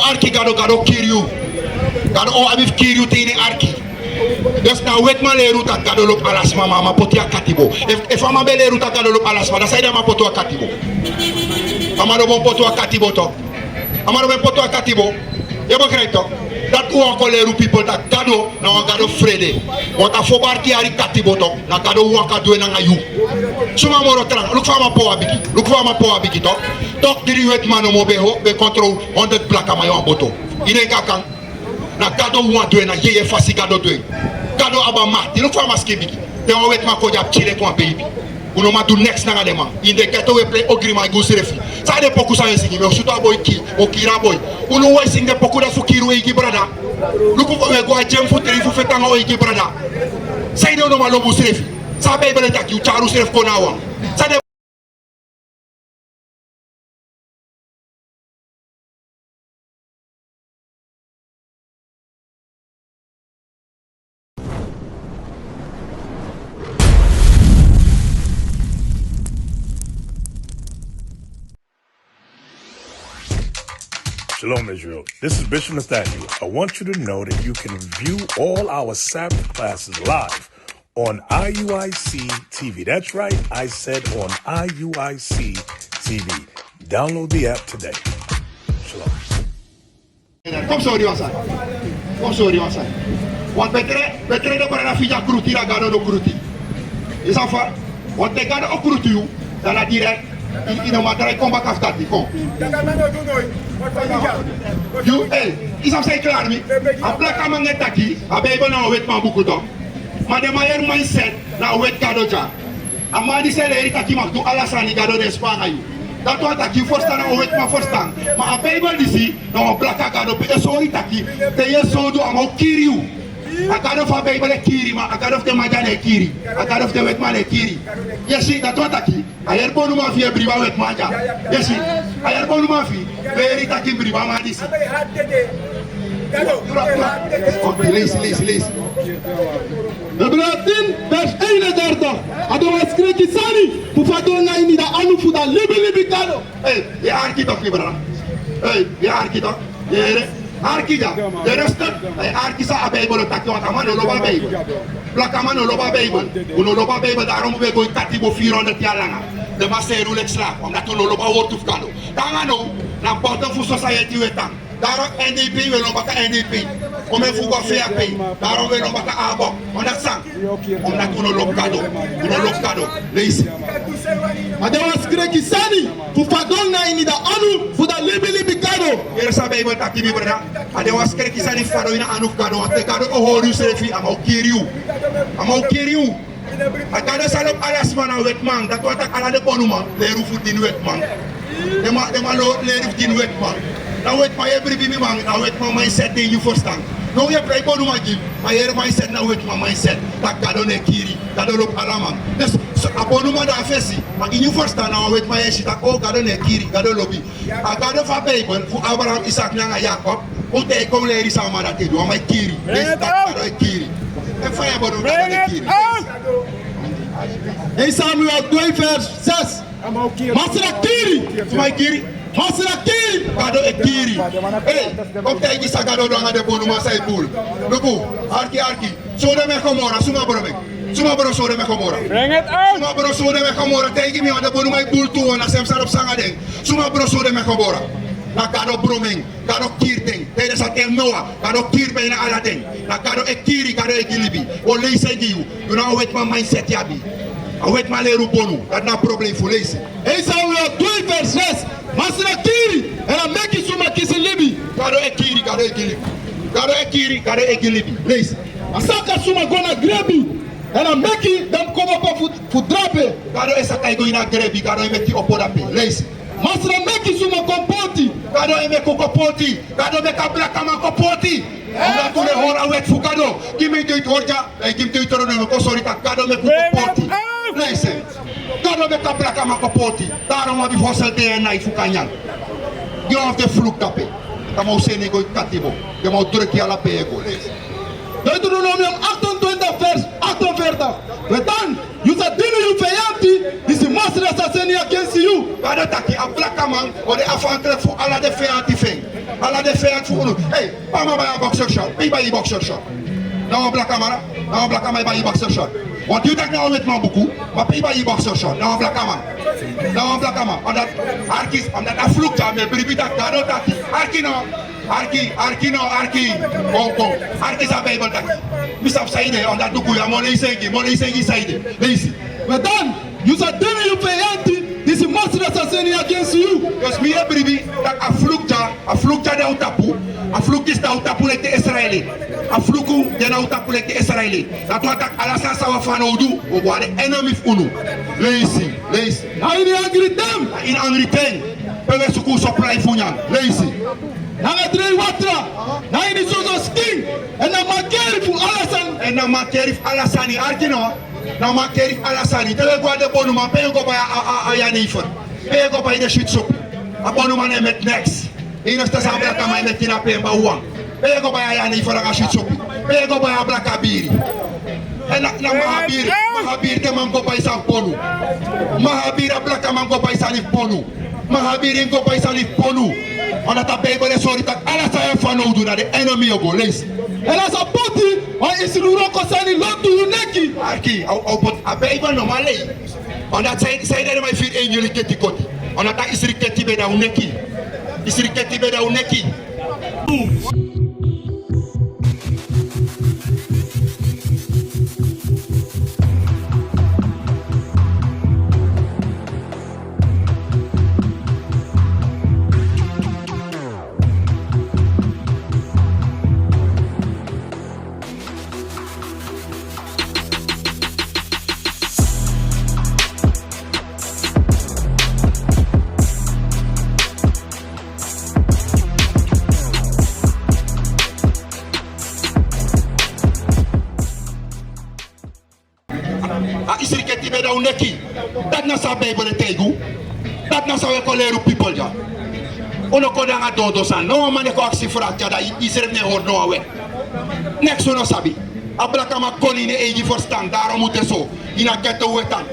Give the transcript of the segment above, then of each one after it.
arki gado kill you. Gado o abif kill you tini arki. Dus na wet ma le ruta gado lop alasma ma poti akatibo. If ama be le ruta gado lop alasma da saida ma poto akatibo. Amaro bon poto akatibo to. Amaro bon poto akatibo. Yebo kreito. Dat u akoleru people that gado na gado frede. Wata fobarti ari katibo to na gado waka do na ngayu. Suma moro trang, look for my power bigi. Look for my power bigi to. Tok diri wet mano mo be control 100 black amayo boto. Ine kakang na gado want do na yeye fasi gado do. Gado aba mati, look for my skibigi. Te on wet ma ko jab chile ko baby. Uno ma do next na ngalema. Inde keto we play ogri my go serefi. Sa de poku sa yesi me suta boy ki, o kira boy. Uno we sing de poku da fukiru e brada. Look for me go a jem fu teri fu fetanga o e brada. Sa de no ma lobu serefi. Sa Bible tak you charu seref ko na wang. Sa de Shalom, Israel. This is Bishop Nathaniel. I want you to know that you can view all our Sabbath classes live on IUIC TV. That's right, I said on IUIC TV. Download the app today. Shalom. Kom so diwasa. Kom so diwasa. Want betere de para fija kruti la gado do kruti. Isa fa, want te gado o kruti you, dala direct ina matrai komba kaftati kom. You isa say clar mi. Apla kamanga taki, abe na wet ma buku do. Madema yer mindset na wet gado ja. Amadi se le taki mak do alasani gado de Spanga you. Dat wat taki first na wet ma first time. Ma Bible disi na blaka gado pe so taki te yeso do amo kiriu. Akado fa Bible kiri ma akado te majane kiri. Akado te wet ma le kiri. Yesi dat wat taki. Ayer bonu ma fi briba wet ma ja. Yesi. Ayer bonu ma fi veri taki briba ma disi. Lees. Hebreeën 10 vers 31. Ado waskreki sani pufadona ini da anu fuda libi kado. Ya arki tok ni brada. Ya arki tok. Yere arki ja. De rest arki sa Bible takki wa kamano lo ba Bible. Bla kamano lo ba Bible. Uno lo ba Bible da romo be go kati bo 400 yalanga. De maseru l'exla. Om dat lo ba wortu kado. Tangano na bottom fu society wetang. Daarom NDP we lombaka NDP. Om en fugo VAP. Daarom we lombaka ABO. Onderstand? Omdat uno lopkado. Uno lopkado. Lees. Ado waskreki sani pufadona ini da anu fuda libi kado. Hier sa Bible taki mi brada. Ade waskreki sani fado ina anu kado. Ate kado o Hori sefi ama kiriu. Ama kiriu. Akado salop alas mana wetman. Dat wat ala de bonuma. Leru futin wetman. Dema lo leru futin wetman. Na wet ma every bimi man, na wet ma mindset de you first time. No ye pray bonu ma give. Ma yer mindset na wet ma mindset. Tak gado ne kiri, gado lo paraman. Des abonu ma da fesi. Ma in you first time na wet ma yeshi tak o gado ne kiri, gado lobi. A gado fa Bible fu Abraham, Isaac nanga Jacob. O te kom leri sa ma da te do ma kiri. Des tak gado kiri. E fa ya bonu gado ne kiri. Hey Samuel 2 vers 6. Masra kiri. Fuma kiri. Masra kiri. Gado e kiri. Kom te gisa gado do nga de bonu ma say pool. Lugu, arki. So de me komora, suma bro me. Suma bro so de me komora. Bring it out. Suma bro so de me komora. Te gi mi on de bonu ma pool tu na sem sarop sanga den. Suma bro so de me komora. Na gado broming, gado kirting. Te de sa tel noa, gado kirbe na ala den. Na gado e kiri, gado e gilibi. O leise gi you. You know wet my mindset yabi. I wet my leru bonu. That na problem for leise. Hey Samuel 2 vers 6. Masra kiri. And I'm making suma kisi libi. Gado e kiri, gado e gilibi. Gado e kiri, gado e gilibi. Leise. Asaka suma gonna grebi. And I'm making them come up for drape. Gado e sakai go ina grebi, gado e meki opoda pe. Leise. Masra making suma kompoti. Gado e meko kopoti. Gado me kabla kama kopoti. Ona tule hora wet fu gado. Give me it horja. Give me it no ko sorry tak gado me kopoti. Leise. Gado me kabla kama kopoti. Daarom heb je voorstel de night fu kanyang. You have the fluk tape. Kama usene go katibo. Je moet druk ala pego. Leise. Deuteronomium 28 vers 48. Maar dan, je zegt dingen je vijanti, is de master assassin against you. Gado taki a black man, or the afantele fu ala de vijanti feng. Ala de fair for you. Hey, Pama buy a boxer shot. Pay buy a boxer shot. Now black camera. Now black camera buy a boxer shot. What you take now with my buku? But pay buy a boxer shot. Now black camera. Now black camera. On that Arkis, on that afflucta, me believe that God that Arki no. Arki. Oh. Arkis a Bible that. Mr. Saide on that buku. Money sengi Saide. Lazy. But then, you said then you pay empty. This is monster assassin against you. Because me believe that afflucta da utapu. Affluctis da utapu like Israeli. Affluku de na utapu like Israeli. That what alasa sawa fanodu. O what the enemy unu. Lazy. Now you angry them. In angry ten. Pebe suku supply funyan. Lazy. Now I drink water. Now you need to skin. And I'm not caring for Alasan. And I'm not caring for Alasani. Arkino. Now I'm caring for Alasani. Tell you what the bonuma. Pay go by a yanifon. Pay go by the shit soup. A bonuma name it next. In a station black am I making a pay by one. Pay go by a yanifon a shit soup. Pay go by a black abiri. And now Mahabir the man go by some ponu. Mahabir a black man go by salif ponu. Mahabir go by salif ponu. On a Bible is sorry that Alasa fano do that the enemy of Goles. And as a body, why is the Roko Sani lot to Neki? Arki, but a Bible normally. On that side of my feet, and you get the coat. On that is Riketi Beda Uneki. Is Riketi Beda Uneki. Isiriketi beda uneki. Dat na sa Bible tegu. Dat na sa we koleru people ja. Ono ko danga dodo san. No man ko aksi fracture da isere ne hor no awe. Next ono sabi. Ablaka ma koni ne eji for stand. Daro muteso. Ina keto wetan.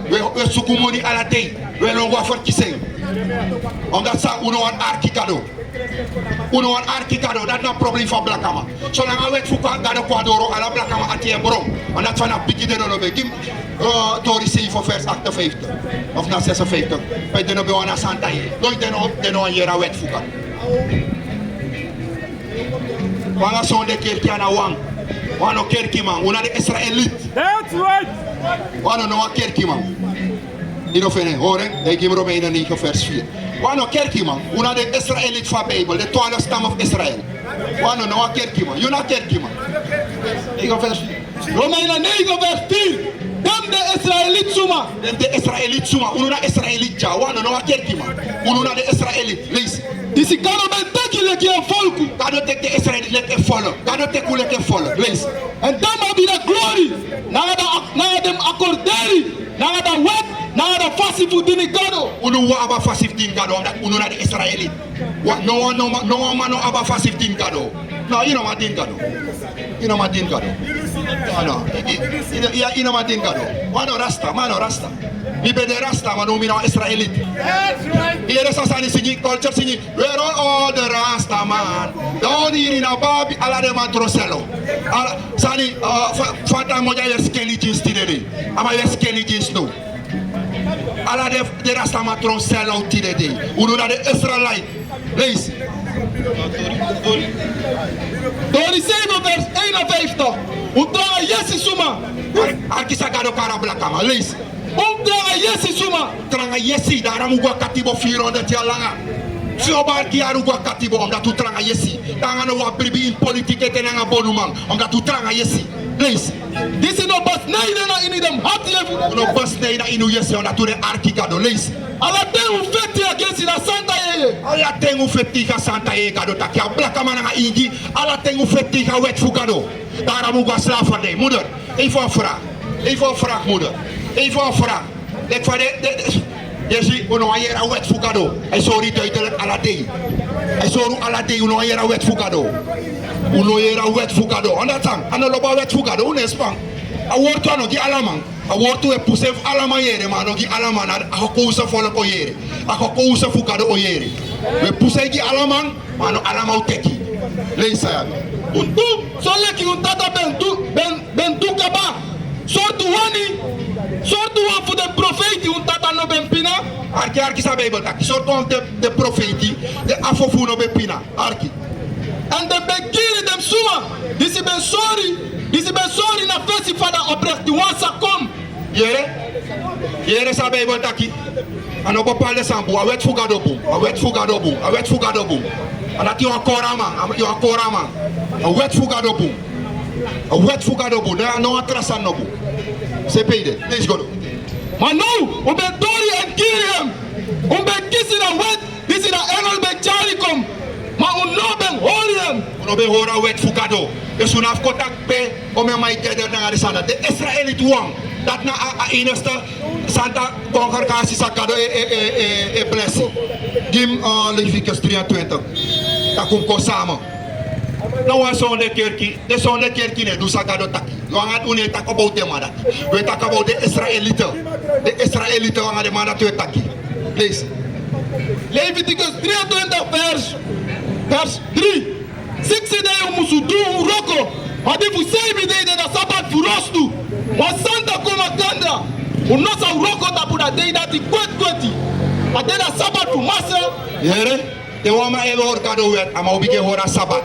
We sukumoni ala day. We longo for kiseng. On that sa uno an arkikado. Uno an arkikado. That no problem for Blakama. So lang awet fuka gado kwadoro ala Blakama atie bro. On that one a biggie de no be. Kim Tori say for first act of faith. Of na ses of faith. Bij de no be wana santa ye. Doy de no an yera wet fuka. Wanga son de kerki ana wang. Wano kerki man. Una de Israelite. That's right. Wano no a kerki man. Niet of in horen, ik geef Romeinen 9 vers 4. Wano kerkie man, una de Israëliet van Bijbel, de 12 stam of Israël. Wano no a kerkie man, you not kerkie man. 9 vers 4. Romeinen 9 vers 4. Dem de Israëliet suma. Dem de Israëliet suma, una Israëliet ja, wano no a kerkie man. Una de Israëliet, lees. Disi kano ben teki leki en volku. Kano tek de Israëliet leke follow. Kano tek u leke follow, lees. En dan ma bi de glory. Na dem accorderi. Na da wet. Na da fasifu dini gado. Unu wa aba fasif din gado, omdat unu na de Israëliet. No man no aba fasif din gado. No, you know my din gado. You know my din gado. No, you know my din gado. Mano rasta. Mi be de rasta, mano mi no Israëliet. That's right. Here is a singing culture singing. We're all the rasta man. Down here in a babi, ala de man troselo. Sani, fata moja yer skelly jeans today. Ama yer skelly jeans no. Ala de rasta man troselo today. Uno na de Israelite. Lees. Dori 7 vers 51. Udraga yesi suma. Arkisa gado kara blakama. Lees. Udraga yesi suma. Tranga yesi da ramugwa katibo firo de tialanga. Fio barki arugwa katibo omdat tu tranga yesi. Tanga no wa bribi in politieke tenanga bonuman omdat tu tranga yesi. Lees. This is no bas neina na ini dem hati lefu. No bas neina inu yesi omdat tu de arki gado. Lees. Ala tengu feti against la santa yeye. Ala tengu feti ka santa ye gado takia blaka mananga ingi. Ala tengu feti ka wet fugado. Daar moet ik slaven de moeder. Even een vraag moeder. Even een vraag. Ik van je ziet uno ayer a wet fugado. Hij sorry duidelijk ala day. Hij sorry ala day uno ayer a wet fugado. Uno ayer a wet fugado. Andatang. Analoba wet fugado. Unespan. A woord kan ook alaman. A woord toe pusef alaman yere man ook alaman a kouse volk oyere. A kouse fugado oyere. We pusegi alaman. mano alama uteki. Leisa ya. Untu, soleki untata bentu kaba. Sortu Wani, sortu wan voor de profeti untata no bempina. Arki sa Bijbel taki. Sortu wan de profeti, de afofu no bempina. Arki. En de bekiri dem suma. Disi ben sorry na fesi fada oprecht die wan sa kom. Yere sa Bijbel taki. Ano bo palde sambu, a wet fugado boom. A wet fugado boom. Anati wan korama, A wet fugado boom. No atrasan no boom. Se peide. Let's go. Maar nu, we ben Tori en Kiriam. We ben kiezen naar wet, dit is naar Engel bij Charlie kom. Maar we no ben Hori. No be hora wet fugado. Dus we have contact bij om je mij te doen naar de Santa. De Israëlieten wang. Dat na a eneste Santa congregatie sakado e blessing. Gim Leviticus 23. Dat komt samen. Nou was zo'n kerkie, de zo'n kerkie ne, dus sakado taki. We gaan het niet tak about de man. We tak about de Israëlieten. De Israëlieten gaan de man dat we taki. Please. Leviticus 23 vers 3. 6 dagen moesten doen roko. Maar die voor 7 dagen dat sabbat voor ons toe. Maar Santa kom akandra. We no sa roko dat voor dat day dat die kweti. Maar dat sabbat voor massa. Yere, de wama even hoor kado wet, ama obike hora sabbat.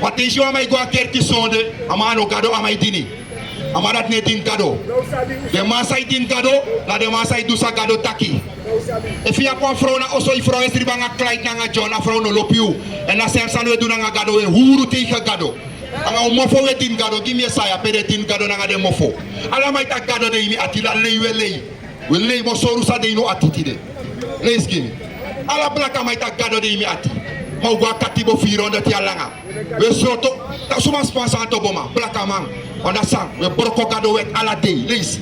Wat is je amai gwa kerki sonde, ama no kado amai dini. Ama dat net in kado. De masai din kado, na de masai dusa kado taki. If you have one vrouw na oso i vrouw is er banga plight nanga John na vrouw no lopiu. En na sem san we doen nanga kado we huru tegen kado. Anga mofo we din kado, give me saya pere din kado nanga de mofo. Ala mai tak kado de imi atila lei we lei. We lei mo soru sa de no atitide. Lees kimi. Ala blaka mai tak kado de imi ati. Mau gua katibo 400 langa. We soto ta suma sponsor to boma blaka man. Onda sang we broko kado wet ala day. Lees.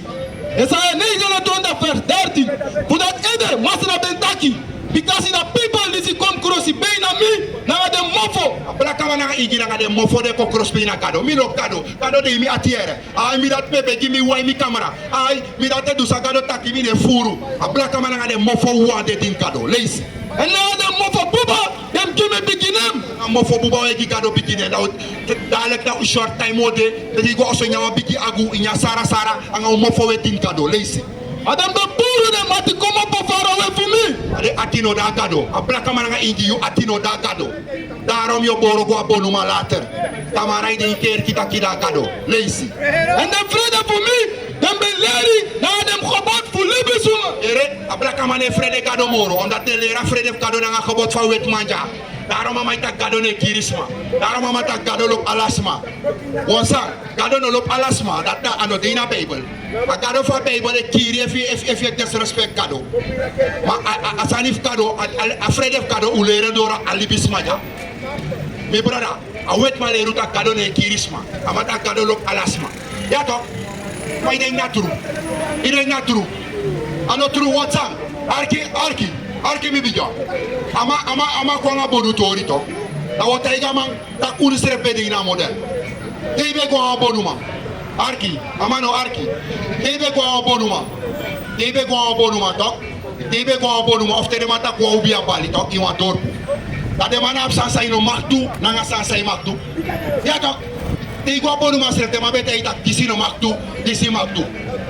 Esa é nem gonna do under verse 13. For that either must not be taki. Because in the people this come cross bem na mi na de mofo. Blaka man na igi na de mofo de ko cross bem na kado. Mi lo kado. Kado de mi atiere. Ai mi dat pepe give me why mi camera. Ai mi dat do sa kado taki mi de furu. A blaka man na de mofo wa de din kado. Lees. And now the mofo buba them give me beginning. Mofo buba we kado beginning. Dalek na short time mode. De go also nya bigi agu inya sara anga mofo we din kado. Lees. Adam the puru de mati come up far away from me. Ade atino da kado. A blaka man na igi you atino da kado. Daarom yo boro go abonuma later. Tamarai de keer kita kida kado. Lees. And the friend for me. Them be lady, now them gebod voor libesuma. Ere, ablaka mane frede kado moro, omdat de lera frede kado nanga gebod van wet manja. Daarom mama ita kado ne kirisma. Daarom mama ta kado lop alasma. Wonsa, kado no lop alasma, dat na ano dina Bijbel. A kado van Bijbel e kiri if je disrespect kado. Ma asanif kado, a frede kado ulere dora alibisma ja. Mi brada, a wet male ruta kado ne kirisma. Amata kado lop alasma. Ja toch? Maar ik denk not true. Ik denk not true. Ano true wat sang? Arki mi bija. Ama kwanga bodu tori to. Na wata iga man ta unisre pede ina model. Tebe kwanga bodu man. Arki, ama no arki. Tebe kwanga bodu man. Tebe kwanga bodu man to. Tebe kwanga bodu man. Of tede man ta kwa ubi abali to. Iwan torpu. Ta de man ap sansa ino maktu. Nanga sansa i maktu. Ja to. Igual bom numa certa, mas bete aí tá dizendo maktu, dizendo maktu.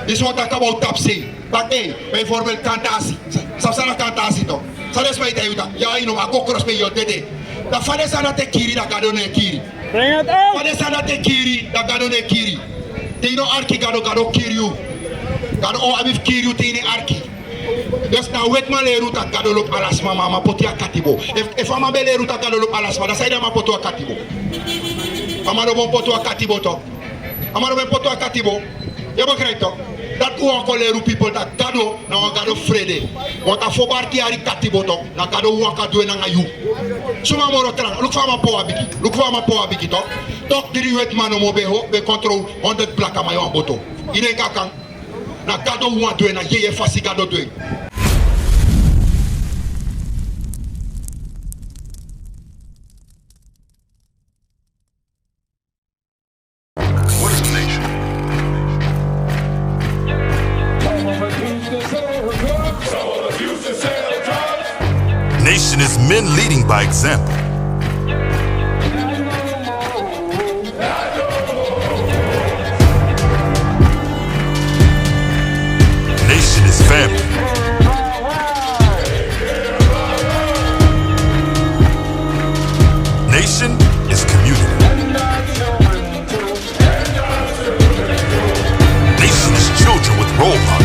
Isso vai tacar o tapse. Bakei, bijvoorbeeld kantasi. Sapsana kantasi to. Sales vai daí tá. Já aí no mago cross me yo dede. Da fade sana te kiri da gadone kiri. Bring it out. Fade sana te kiri da gadone kiri. Tino arki gado kiriu. Gado o abif kiriu tini arki. Dus na wet ma le ruta gado lop alasma mama potia katibo. If ama bele ruta gado lop alasma, da saida ma potua katibo. Amaro bon poto akatibo to. Amaro ben poto akatibo. Je begrijpt toch? Dat u aan koleru people dat kado na een kado vrede. Want a fobarti ari katibo to. Na kado u aan kado na ngayu. Suma moro trang. Look for ma po abiki to. Tok diri wet mano mo beho be control 100 plaka mayo an boto. Ire kakan. Na kado u aan doen na yeye fasi kado doen. Nation is men leading by example. Nation is community. Nation is children with role models.